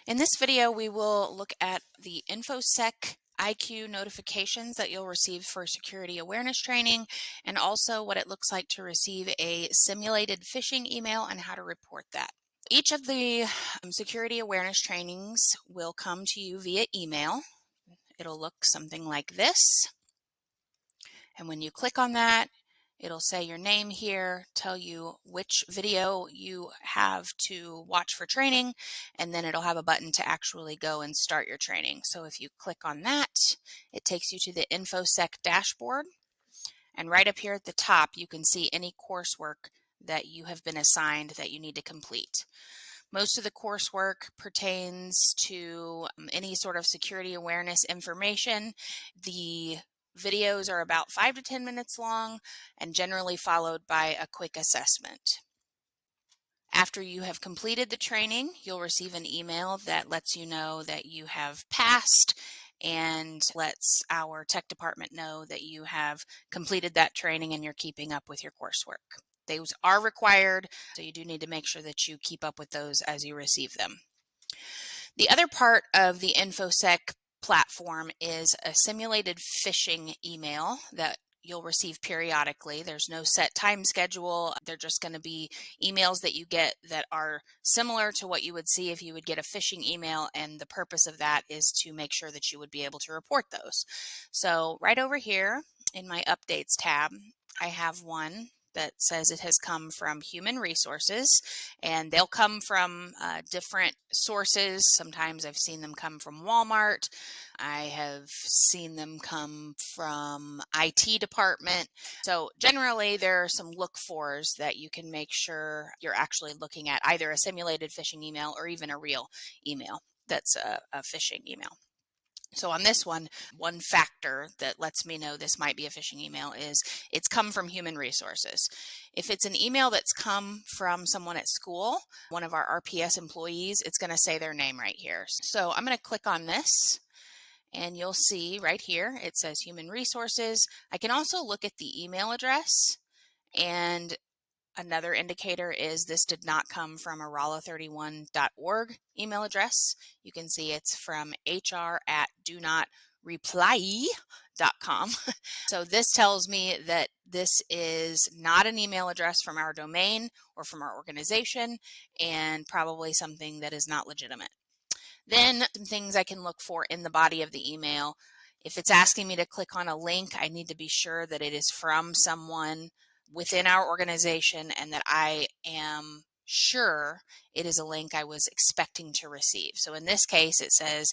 In this video, we will look at the Infosec IQ notifications that you'll receive for security awareness training, and also what it looks like to receive a simulated phishing email and how to report that. Each of the security awareness trainings will come to you via email. It'll look something like this. And when you click on that, it'll say your name here, tell you which video you have to watch for training, and then it'll have a button to actually go and start your training. So if you click on that, it takes you to the Infosec dashboard. And right up here at the top, you can see any coursework that you have been assigned that you need to complete. Most of the coursework pertains to any sort of security awareness information. The videos are about 5 to 10 minutes long and generally followed by a quick assessment. After you have completed the training, you'll receive an email that lets you know that you have passed and lets our tech department know that you have completed that training and you're keeping up with your coursework. Those are required, so you do need to make sure that you keep up with those as you receive them. The other part of the Infosec platform is a simulated phishing email that you'll receive periodically. There's no set time schedule. They're just going to be emails that you get that are similar to what you would see if you would get a phishing email, and the purpose of that is to make sure that you would be able to report those. So right over here in my updates tab, I have one that says it has come from human resources, and they'll come from different sources. Sometimes I've seen them come from Walmart. I have seen them come from IT department. So generally there are some look-fors that you can make sure you're actually looking at, either a simulated phishing email or even a real email that's a phishing email. So on this one factor that lets me know this might be a phishing email is it's come from human resources. If it's an email that's come from someone at school, one of our RPS employees, it's going to say their name right here. So I'm going to click on this, and you'll see right here it says human resources. I can also look at the email address, and another indicator is this did not come from a rala31.org email address. You can see it's from hr@donot.reply.com. So this tells me that this is not an email address from our domain or from our organization, and probably something that is not legitimate. Then some things I can look for in the body of the email. If it's asking me to click on a link, I need to be sure that it is from someone within our organization and that I am sure it is a link I was expecting to receive. So in this case, it says,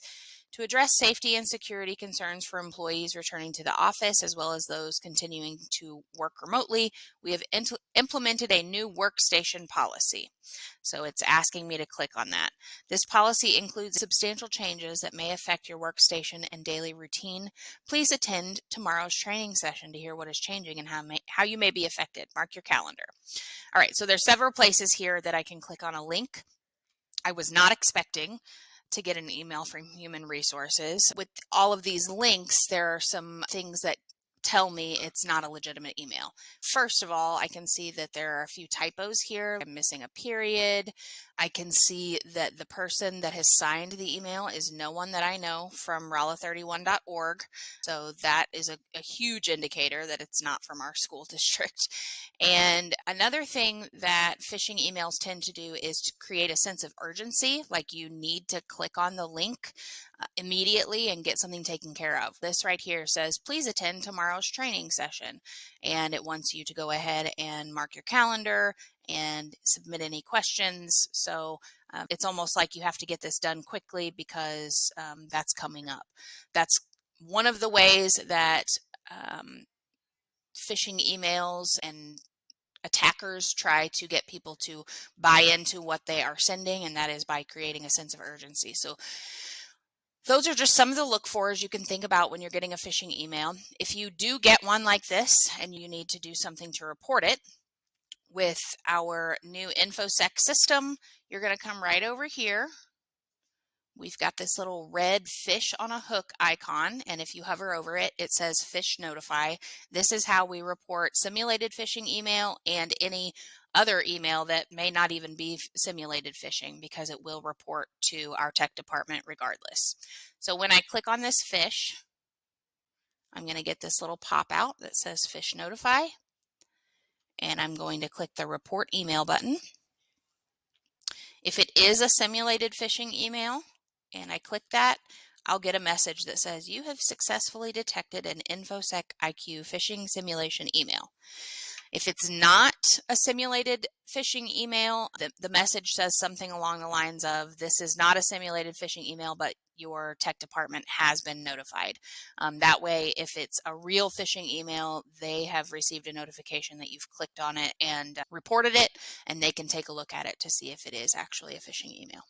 to address safety and security concerns for employees returning to the office, as well as those continuing to work remotely, we have implemented a new workstation policy. So it's asking me to click on that. This policy includes substantial changes that may affect your workstation and daily routine. Please attend tomorrow's training session to hear what is changing and how you may be affected. Mark your calendar. All right, so there's several places here that I can click on a link. I was not expecting to get an email from human resources. With all of these links, there are some things that tell me it's not a legitimate email. First of all, I can see that there are a few typos here. I'm missing a period. I can see that the person that has signed the email is no one that I know from rala31.org. So that is a huge indicator that it's not from our school district. And another thing that phishing emails tend to do is to create a sense of urgency, like you need to click on the link immediately and get something taken care of. This right here says, please attend tomorrow's training session. And it wants you to go ahead and mark your calendar and submit any questions. So it's almost like you have to get this done quickly because that's coming up. That's one of the ways that phishing emails and attackers try to get people to buy into what they are sending, and that is by creating a sense of urgency. So those are just some of the look-fors you can think about when you're getting a phishing email. If you do get one like this and you need to do something to report it, with our new Infosec system, you're going to come right over here. We've got this little red fish on a hook icon, and if you hover over it, it says Fish Notify. This is how we report simulated phishing email and any other email that may not even be simulated phishing, because it will report to our tech department regardless. So when I click on this fish, I'm going to get this little pop out that says Fish Notify, and I'm going to click the report email button. If it is a simulated phishing email and I click that, I'll get a message that says you have successfully detected an Infosec IQ phishing simulation email. If it's not a simulated phishing email, the message says something along the lines of, this is not a simulated phishing email, but your tech department has been notified. That way, if it's a real phishing email, they have received a notification that you've clicked on it and reported it, and they can take a look at it to see if it is actually a phishing email.